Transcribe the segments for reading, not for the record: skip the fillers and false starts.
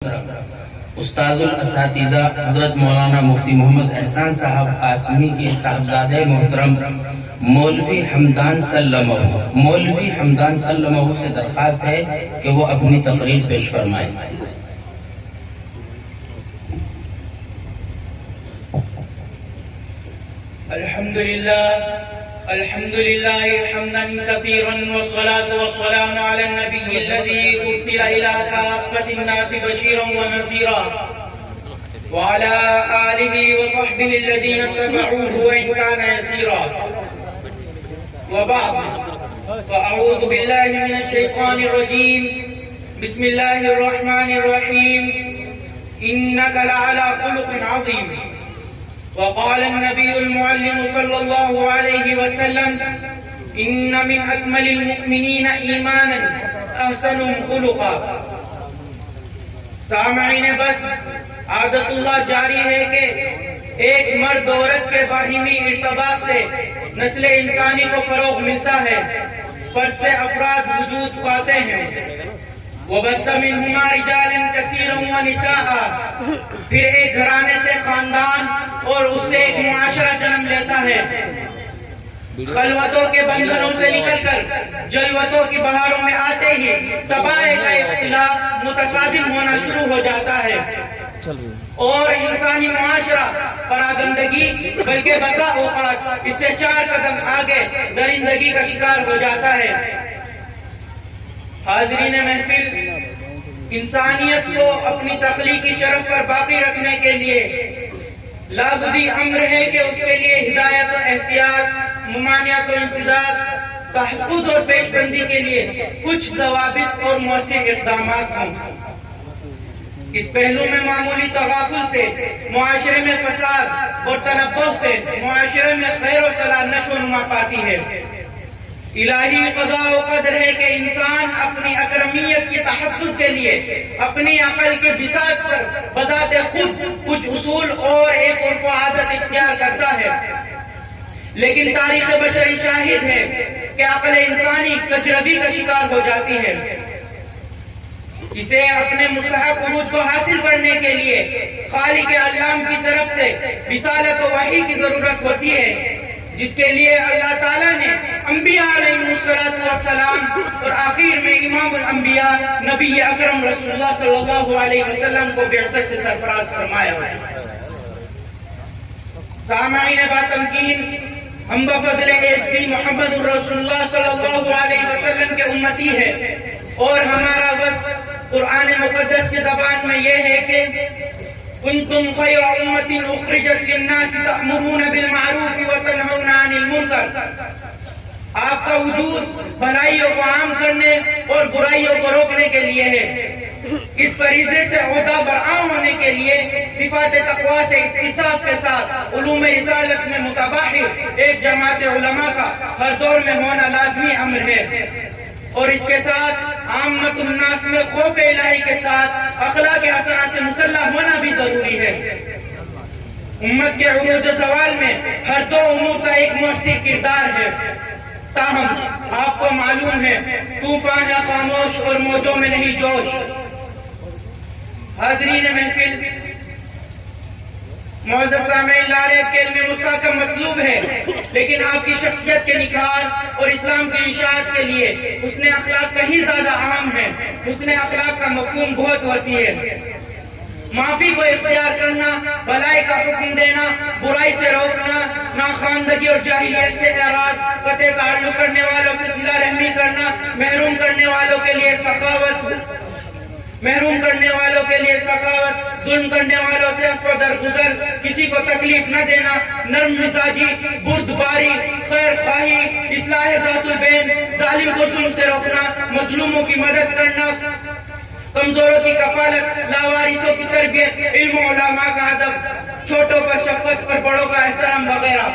استاذ الاساتذہ حضرت مولانا مفتی محمد احسان صاحب قاسمی کے صاحبزادہ محترم مولوی حمدان سلمہ سے درخواست ہے کہ وہ اپنی تقریر پیش فرمائیں۔ الحمد لله حمدا كثيرا والصلاة والسلام على النبي الذي أرسل إلى كافة الناس بشيرا ونذيرا وعلى آله وصحبه الذين اتبعوه وإن كان يسيرا، وبعد، فأعوذ بالله من الشيطان الرجيم. بسم الله الرحمن الرحيم. إنك لعلى خلق عظيم. وقال النبي المعلم صلى الله عليه وسلم: إن من أكمل المؤمنين إيمانا أحسنهم خلقا. سامعین بس، عادت اللہ جاری ہے کہ ایک مرد عورت کے باہمی ارتباط سے نسل انسانی کو فروغ ملتا ہے، فرد سے افراد وجود پاتے ہیں۔ وَبَثَّ مِنْهُمَا رِجَالًا كَثِيرًا وَنِسَاءً، پھر ایک گھرانے سے خاندان اور اس سے ایک معاشرہ جنم لیتا ہے۔ خلوتوں کے بندھنوں سے نکل کر جلوتوں کی بہاروں میں آتے ہی طبائع کا اختلاف متصادم ہونا شروع ہو جاتا ہے اور انسانی معاشرہ پراگندگی بلکہ بسا اوقات اس سے 4 قدم آگے درندگی کا شکار ہو جاتا ہے۔ حاضرین محفل، انسانیت کو اپنی تخلیقی شرف پر باقی رکھنے کے لیے لابدی امر ہے کہ اس کے لیے ہدایت و احتیاط، ممانعت و انسداد، تحفظ اور پیش بندی کے لیے کچھ ضوابط اور مؤثر اقدامات ہوں۔ اس پہلو میں معمولی تغافل سے معاشرے میں فساد اور تنبہ سے معاشرے میں خیر و صلاح نشو و نما پاتی ہے۔ الہی قضاء و قدر ہے کہ انسان اپنی اکرمیت کے تحفظ کے لیے اپنی عقل کے بساط پر بذات خود کچھ اصول اور ایک عرف و عادت اختیار کرتا ہے، لیکن تاریخ بشری شاہد ہے کہ عقل انسانی کجروی کا شکار ہو جاتی ہے۔ اسے اپنے مستحق عروج کو حاصل کرنے کے لیے خالق علام کی طرف سے رسالت و وحی کی ضرورت ہوتی ہے، جس کے لیے اللہ تعالیٰ نے انبیاء علیہ السلام اور آخر میں امام الانبیاء نبی اکرم رسول اللہ صلی اللہ علیہ وسلم کو بعثت سے سرفراز فرمایا ہے۔ سامعین باتمکین، ہم بفضل SD محمد رسول اللہ صلی اللہ علیہ وسلم کے امتی ہیں، اور ہمارا وصف قرآن مقدس کی زبان میں یہ ہے کہ كنتم خير أمة أخرجت للناس تأمرون بالمعروف وتنهون عن المنكر۔ آپ کا وجود بھلائیوں کو عام کرنے اور برائیوں کو روکنے کے لیے ہے۔ اس فریضے سے عہدہ برآں ہونے کے لیے صفات تقوی سے اتصال کے ساتھ علوم رسالت میں متباحر ایک جماعت علماء کا ہر دور میں ہونا لازمی امر ہے، اور اس کے ساتھ عامت الناس میں خوف الہی کے ساتھ اخلاق حسنہ سے مسلح ہونا بھی ضروری ہے۔ امت کے عروج و زوال میں ہر دو امور کا ایک مؤثر کردار ہے، تاہم آپ کو معلوم ہے طوفان ہے خاموش اور موجوں میں نہیں جوش۔ حاضرین محفل، معزز سامعین، لاریب کے علم مستحکم مطلوب ہے، لیکن آپ کی شخصیت کے نکھار اور اسلام کی اشاعت کے لیے حسن اخلاق کہیں زیادہ اہم ہے۔ حسن اخلاق کا مفہوم بہت وسیع ہے۔ معافی کو اختیار کرنا، بھلائی کا حکم دینا، برائی سے روکنا، ناخواندگی اور جاہلیت سے اعراض، قطع تعلق کرنے والوں سے صلہ رحمی کرنا، محروم کرنے والوں کے لیے سخاوت، ظلم کرنے والوں سے عفو درگزر، کسی کو تکلیف نہ دینا، نرم مزاجی، بردباری، خیر خواہی، اصلاح ذات البین، ظالم کو ظلم سے روکنا، مظلوموں کی مدد کرنا، کمزوروں کی کفالت، لاوارثوں کی تربیت، علم و علماء کا ادب، چھوٹوں پر شفقت اور بڑوں کا احترام وغیرہ۔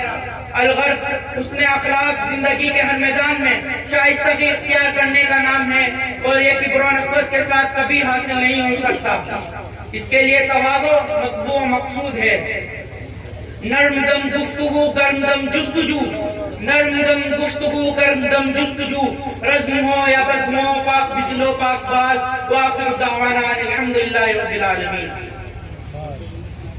الغرض، حسن اخلاق زندگی کے ہر میدان میں شائستگی اختیار کرنے کا نام ہے، اور یہ کبر و نخوت کے ساتھ کبھی حاصل نہیں ہو سکتا۔ اس کے لیے تواضع مطلوب و مقصود ہے۔ نرم دم گفتگو، گرم دم جستجو، نرم دم گفتگو کرم دم جستجو، رزم ہو یا بزم ہو، پاک بجلو پاک باز، وآخر دعوانا الحمدللہ رب العالمین.